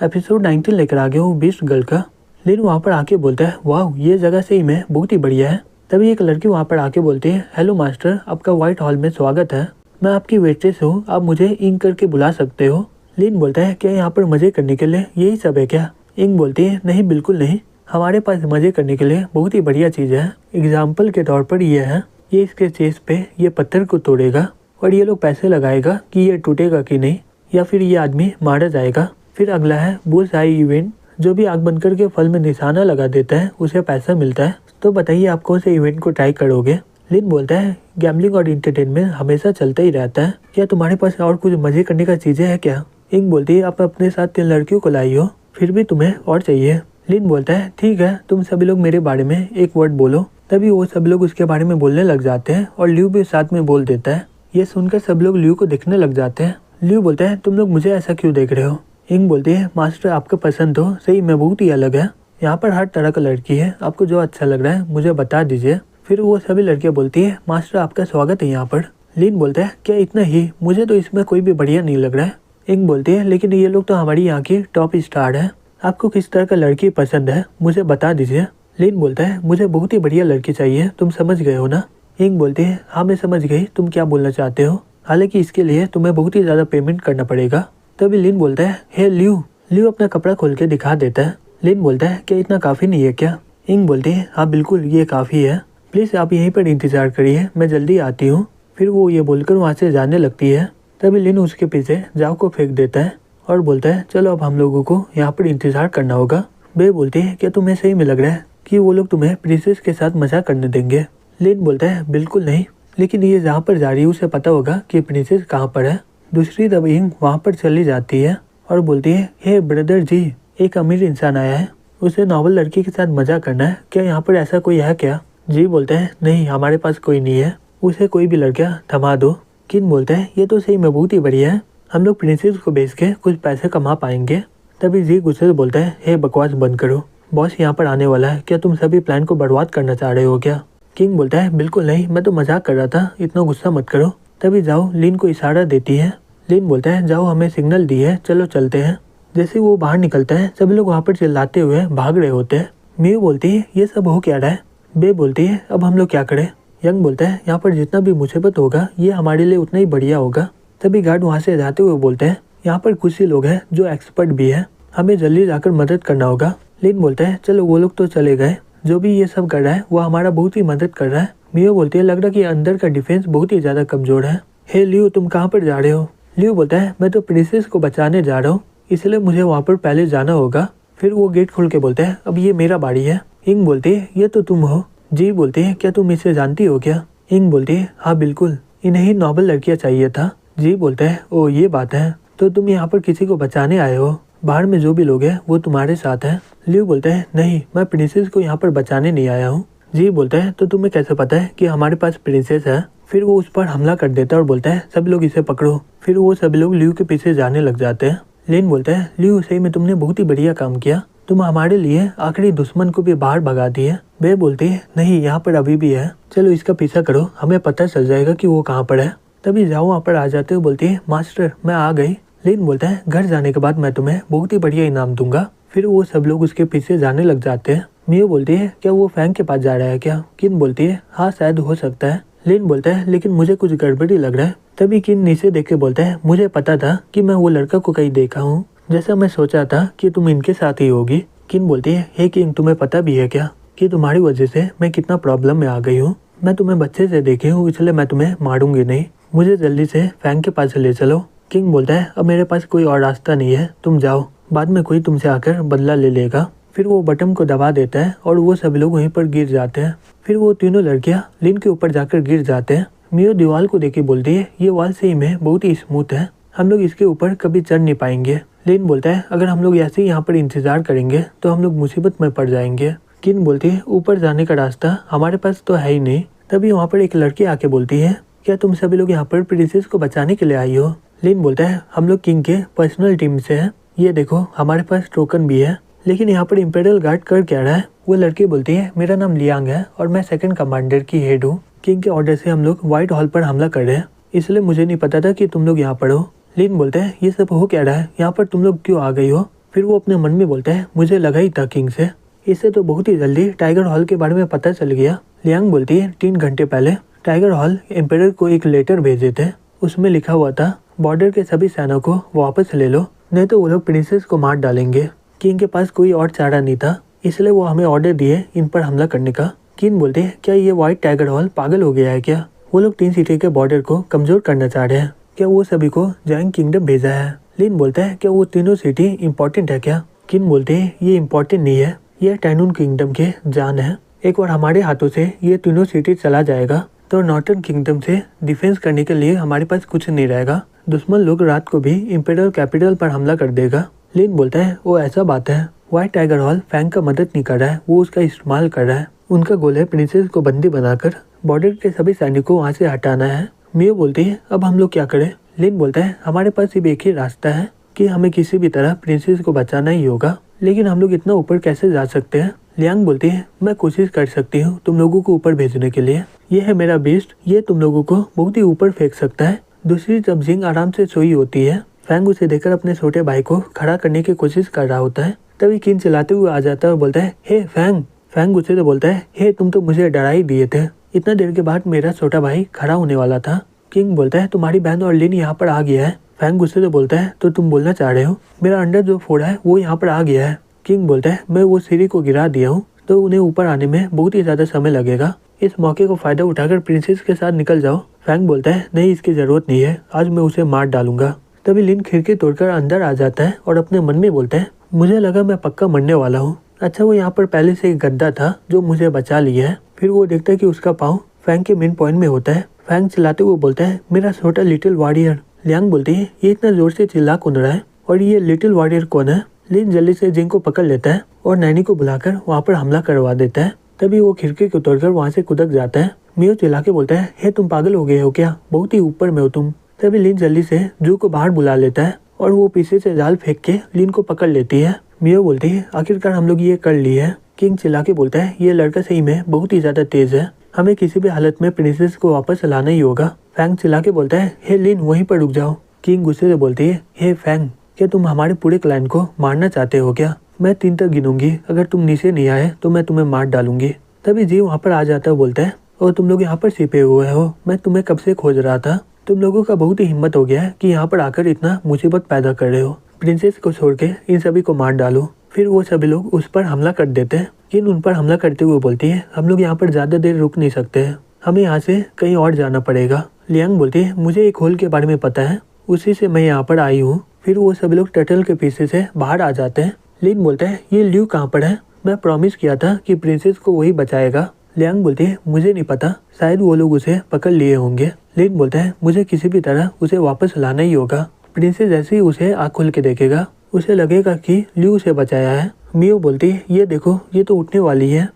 Episode 19 लेकर आ गया हूँ बीस्ट गर्ल का। लिन वहाँ पर आके बोलता है वाह ये जगह सही में बहुत ही बढ़िया है। तभी एक लड़की वहाँ पर आके बोलती है हेलो मास्टर, आपका व्हाइट हॉल में स्वागत है। मैं आपकी वेट्रेस हूँ, आप मुझे इंग करके बुला सकते हो। लिन बोलता है क्या यहाँ पर मजे करने के लिए यही सब है क्या? इंग बोलती है नहीं बिल्कुल नहीं, हमारे पास मजे करने के लिए बहुत ही बढ़िया चीज़ है। एग्जाम्पल के तौर पर ये है, ये इसके चेस्ट पे ये पत्थर को तोड़ेगा और ये लोग पैसे लगाएगा कि ये टूटेगा कि नहीं या फिर ये आदमी मारा जाएगा। फिर अगला है बुल्स आई इवेंट, जो भी आग बंद करके फल में निशाना लगा देता है उसे पैसा मिलता है। तो बताइए आप कौन से इवेंट को ट्राई करोगे? लिन बोलता है गैम्बलिंग और इंटरटेनमेंट हमेशा चलता ही रहता है, क्या तुम्हारे पास और कुछ मजे करने का चीजें है क्या? इंग बोलती है आप अपने साथ 3 लड़कियों को लाई हो, फिर भी तुम्हें और चाहिए। लिन बोलता है ठीक है, तुम सभी लोग मेरे बारे में एक वर्ड बोलो। तभी वो सब लोग उसके बारे में बोलने लग जाते हैं और ल्यू भी साथ में बोल देता है। ये सुनकर सब लोग ल्यू को देखने लग जाते हैं। ल्यू बोलता है तुम लोग मुझे ऐसा क्यों देख रहे हो? इंग बोलती है मास्टर आपका पसंद तो सही में बहुत ही अलग है, यहाँ पर हर तरह का लड़की है, आपको जो अच्छा लग रहा है मुझे बता दीजिए। फिर वो सभी लड़कियाँ बोलती है मास्टर आपका स्वागत है यहाँ पर। लिन बोलता है क्या इतना ही? मुझे तो इसमें कोई भी बढ़िया नहीं लग रहा है। इंग बोलती है लेकिन ये लोग तो हमारी यहाँ की टॉप स्टार है, आपको किस तरह का लड़की पसंद है मुझे बता दीजिए। लिन बोलता है मुझे बहुत ही बढ़िया लड़की चाहिए, तुम समझ गए हो ना? इंग बोलती है हाँ मैं समझ गई तुम क्या बोलना चाहते हो, हालांकि इसके लिए तुम्हें बहुत ही ज्यादा पेमेंट करना पड़ेगा। तभी लिन बोलता है हे ल्यू। ल्यू अपना कपड़ा खोल के दिखा देता है। लिन बोलता है क्या इतना काफी नहीं है क्या? इंग बोलती है हाँ बिल्कुल ये काफी है, प्लीज आप यहीं पर इंतजार करिए, मैं जल्दी आती हूँ। फिर वो ये बोलकर वहाँ से जाने लगती है। तभी लिन उसके पीछे जाओ को फेंक देता है और बोलता है चलो अब हम लोगों को यहाँ पर इंतजार करना होगा। बे बोलती है क्या तुम्हें सही में लग रहा है कि वो लोग तुम्हें प्रिंसेस के साथ मजाक करने देंगे? लिन बोलता है बिल्कुल नहीं, लेकिन ये जहाँ पर जा रही है उसे पता होगा कि प्रिंसेस कहाँ पर है। दूसरी तरफ इंग वहाँ पर चली जाती है और बोलती है हे ब्रदर जी, एक अमीर इंसान आया है, उसे नॉवल लड़की के साथ मजाक करना है, क्या यहाँ पर ऐसा कोई है क्या? जी बोलते हैं नहीं हमारे पास कोई नहीं है, उसे कोई भी लड़कियाँ थमा दो। किन बोलते हैं ये तो सही में बहुत ही बढ़िया है, हम लोग प्रिंसेस को बेच के कुछ पैसे कमा पाएंगे। तभी जी गुस्से से बोलता है हे बकवास बंद करो, बॉस यहाँ पर आने वाला है, क्या तुम सभी प्लान को बर्बाद करना चाह रहे हो क्या? किंग बोलता है बिल्कुल नहीं, मैं तो मजाक कर रहा था, इतना गुस्सा मत करो। तभी जाओ लिन को इशारा देती है। लिन बोलता है जाओ हमें सिग्नल दी है, चलो चलते हैं। जैसे वो बाहर निकलता है सभी लोग वहाँ पर चिल्लाते हुए भाग रहे होते हैं। मियो बोलती है ये सब हो क्या रहा है? बे बोलती है अब हम लोग क्या करें? यंग बोलता है यहाँ पर जितना भी मुसीबत होगा ये हमारे लिए उतना ही बढ़िया होगा। तभी गार्ड वहाँ से जाते हुए बोलते हैं यहाँ पर कुछ ही लोग हैं जो एक्सपर्ट भी है, हमें जल्दी जाकर मदद करना होगा। लिन बोलता है चलो वो लोग तो चले गए, जो भी ये सब कर रहा है वो हमारा बहुत ही मदद कर रहा है। मियो बोलती है लग रहा कि अंदर का डिफेंस बहुत ही ज्यादा कमजोर है। हे ल्यू तुम कहाँ पर जा रहे हो? ल्यू बोलता है मैं तो प्रिंसेस को बचाने जा रहा हूँ, इसलिए मुझे वहाँ पर पहले जाना होगा। फिर वो गेट खोल के बोलता है अब ये मेरा बाड़ी है। इंग बोलती है ये तो तुम हो। जी बोलती है क्या तुम इसे जानती हो क्या? इंग बोलती है हाँ बिल्कुल, इन्हें ही नॉबल लड़कियाँ चाहिए था। जी बोलता है ओ ये बात है, तो तुम यहाँ पर किसी को बचाने आए हो, बाहर में जो भी लोग हैं वो तुम्हारे साथ हैं। ल्यू बोलता है नहीं मैं प्रिंसेस को यहाँ पर बचाने नहीं आया हूँ। जी बोलता है तो तुम्हें कैसे पता है कि हमारे पास प्रिंसेस है? फिर वो उस पर हमला कर देता है और बोलता है सब लोग इसे पकड़ो। फिर वो सभी लोग ल्यू के पीछे जाने लग जाते हैं। लिन बोलता है ल्यू सही में तुमने बहुत ही बढ़िया काम किया, तुम हमारे लिए आखिरी दुश्मन को भी बाहर भगा दिए। बे बोलती है नहीं यहाँ पर अभी भी है, चलो इसका पीछा करो, हमें पता चल जाएगा कि वो कहाँ पर है। तभी जाओ वहाँ पर आ जाते हुए बोलती है मास्टर मैं आ गई। लिन बोलता है घर जाने के बाद मैं तुम्हें बहुत ही बढ़िया इनाम दूंगा। फिर वो सब लोग उसके पीछे जाने लग जाते हैं। मियो बोलती है क्या वो फैंग के पास जा रहा है क्या? किन बोलती है हाँ शायद हो सकता है। लिन बोलता है लेकिन मुझे कुछ गड़बड़ी लग रहा है। तभी किन नीचे देख के बोलता है मुझे पता था कि मैं वो लड़का को कहीं देखा हूँ, जैसा मैं सोचा था कि तुम इनके साथ ही होगी। किन बोलती है हे किंग तुम्हें पता भी है क्या कि तुम्हारी वजह से मैं कितना प्रॉब्लम में आ गई हूँ? मैं तुम्हें बच्चे से देखी हूँ इसलिए मैं तुम्हें मारूंगी नहीं, मुझे जल्दी से फैंग के पास ले चलो। किंग बोलता है अब मेरे पास कोई और रास्ता नहीं है, तुम जाओ, बाद में कोई तुमसे आकर बदला ले लेगा। फिर वो बटन को दबा देता है और वो सभी लोग वहीं पर गिर जाते हैं। फिर वो तीनों लड़कियां लिन के ऊपर जाकर गिर जाते हैं। मियो दीवार को देख के बोलती है ये वॉल सही में बहुत ही स्मूथ है, हम लोग इसके ऊपर कभी चढ़ नहीं पाएंगे। लिन बोलता है अगर हम लोग ऐसे ही यहाँ पर इंतजार करेंगे तो हम लोग मुसीबत में पड़ जाएंगे। किन बोलती है ऊपर जाने का रास्ता हमारे पास तो है ही नहीं। तभी वहाँ पर एक लड़की आके बोलती है क्या तुम सभी लोग यहाँ पर प्रिंसेस को बचाने के लिए आई हो? लिन बोलता है हम लोग किंग के पर्सनल टीम से हैं, ये देखो हमारे पास टोकन भी है। लेकिन यहाँ पर इंपेरियल गार्ड कर क्या रहा है? वो लड़की बोलती है मेरा नाम लियांग है और मैं सेकंड कमांडर की हेड हूँ, किंग के ऑर्डर से हम लोग व्हाइट हॉल पर हमला कर रहे हैं, इसलिए मुझे नहीं पता था कि तुम लोग यहाँ पर हो। लिन बोलते हैं ये सब हो क्या रहा है, यहाँ पर तुम लोग क्यों आ गई हो? फिर वो अपने मन में बोलता है मुझे लगा ही था किंग से, इससे तो बहुत ही जल्दी टाइगर हॉल के बारे में पता चल गया। लियांग बोलती है 3 घंटे पहले टाइगर हॉल एम्परर को एक लेटर भेजे थे, उसमें लिखा हुआ था बॉर्डर के सभी सेना को वापस ले लो, नहीं तो वो लोग प्रिंसेस को मार डालेंगे। किंग के पास कोई और चारा नहीं था, इसलिए वो हमें ऑर्डर दिए इन पर हमला करने का। किंग बोलते हैं क्या ये व्हाइट टाइगर हॉल पागल हो गया है क्या? वो लोग 3 सिटी के बॉर्डर को कमजोर करना चाह रहे हैं, क्या वो सभी को जाइंट किंगडम भेजा है? लिन बोलता है क्या वो तीनों सिटी इम्पोर्टेंट है क्या? किंग बोलते हैं ये इम्पोर्टेंट नहीं है, ये टाइनून किंगडम के जान है। एक बार हमारे हाथों से ये तीनों सिटी चला जाएगा तो नॉर्थर्न किंगडम से डिफेंस करने के लिए हमारे पास कुछ नहीं रहेगा। दुश्मन लोग रात को भी इंपीरियल कैपिटल पर हमला कर देगा। लिन बोलता है वो ऐसा बात है, व्हाइट टाइगर हॉल फैंग का मदद नहीं कर रहा है, वो उसका इस्तेमाल कर रहा है। उनका गोल है प्रिंसेस को बंदी बनाकर बॉर्डर के सभी सैनिकों को वहाँ से हटाना है। मियो बोलती है अब हम लोग क्या करें? लिन बोलता है हमारे पास सिर्फ एक ही रास्ता है कि हमें किसी भी तरह प्रिंसेस को बचाना ही होगा, लेकिन हम लोग इतना ऊपर कैसे जा सकते हैं? लियांग बोलती है मैं कोशिश कर सकती हूँ तुम लोगों को ऊपर भेजने के लिए, ये है मेरा बीस्ट, ये तुम लोगों को बहुत ही ऊपर फेंक सकता है। दूसरी जब जिंग आराम से सोई होती है, फैंग उसे देखकर अपने छोटे भाई को खड़ा करने की कोशिश कर रहा होता है, तभी किन चिल्लाते हुए आ जाता है और बोलता है हे फैंग। फैंग उसे तो बोलता है हे तुम तो मुझे डरा ही दिए थे, इतना देर के बाद मेरा छोटा भाई खड़ा होने वाला था। किंग बोलता है तुम्हारी बहन और लिन यहाँ पर आ गया है। फैंग उसे तो बोलता है तो तुम बोलना चाह रहे हो मेरा अंडर जो फोड़ा है वो यहाँ पर आ गया है। किंग बोलता है मैं वो सीढ़ी को गिरा दिया हूँ तो उन्हें ऊपर आने में बहुत ही ज्यादा समय लगेगा, इस मौके को फायदा उठाकर प्रिंसेस के साथ निकल जाओ। फैंग बोलता है नहीं इसकी जरूरत नहीं है, आज मैं उसे मार डालूंगा। तभी लिन खिड़की तोड़कर अंदर आ जाता है और अपने मन में बोलता है मुझे लगा मैं पक्का मरने वाला हूँ, अच्छा वो यहाँ पर पहले से एक गद्दा था जो मुझे बचा लिया है। फिर वो देखता है कि उसका पाँव फैंग के मेन पॉइंट में होता है। फैंग चिल्लाते हुए बोलता है मेरा छोटा लिटिल वॉरियर। लियांग बोलती है ये इतना जोर से चिल्ला कौन रहा है और ये लिटिल वॉरियर कौन है? लिन जल्दी से जिंग को पकड़ लेता है और नैनी को बुलाकर वहाँ पर हमला करवा देता है। तभी वो खिड़की को तोड़कर वहाँ से कूद जाता है। मियो चिल्ला के बोलता है हे तुम पागल हो गए हो क्या, बहुत ही ऊपर में हो तुम। तभी लिन जल्दी से जू को बाहर बुला लेता है और वो पीछे से जाल फेंक के लिन को पकड़ लेती है। मियो बोलती है आखिरकार हम लोग ये कर लिए है। किंग चिल्ला के बोलता है ये लड़का सही में बहुत ही ज्यादा तेज है, हमें किसी भी हालत में प्रिंसेस को वापस लाना ही होगा। फैंग चिल्ला के बोलता है हे लिन वहीं पर रुक जाओ। किंग गुस्से से बोलती है हे फैंग क्या तुम हमारे पूरे क्लैन को मारना चाहते हो क्या? मैं 3 तक गिनूंगी, अगर तुम नीचे नहीं आए तो मैं तुम्हें मार डालूंगी। तभी जी वहाँ पर आ जाता है, बोलता है और तुम लोग यहाँ पर छिपे हुए हो, मैं तुम्हें कब से खोज रहा था। तुम लोगों का बहुत ही हिम्मत हो गया है कि यहाँ पर आकर इतना मुसीबत पैदा कर रहे हो, प्रिंसेस को छोड़ के इन सभी को मार डालो। फिर वो सभी लोग उस पर हमला कर देते हैं। किन उन पर हमला करते हुए बोलती है हम लोग यहाँ पर ज्यादा देर रुक नहीं सकते हैं, हमें यहाँ से कहीं और जाना पड़ेगा। लियांग बोलती है मुझे एक होल के बारे में पता है, उसी से मैं यहाँ पर आई हूँ। फिर वो सभी लोग टर्टल के पीछे से बाहर आ जाते हैं। लिन बोलता है ये ल्यू कहाँ पर है, मैं प्रॉमिस किया था कि प्रिंसेस को वही बचाएगा। लियांग बोलती है मुझे नहीं पता, शायद वो लोग उसे पकड़ लिए होंगे। लिन बोलता है मुझे किसी भी तरह उसे वापस लाना ही होगा। प्रिंसेस जैसे ही उसे आँख खोल के देखेगा उसे लगेगा कि ल्यू उसे बचाया है। मियो बोलती है ये देखो ये तो उठने वाली है।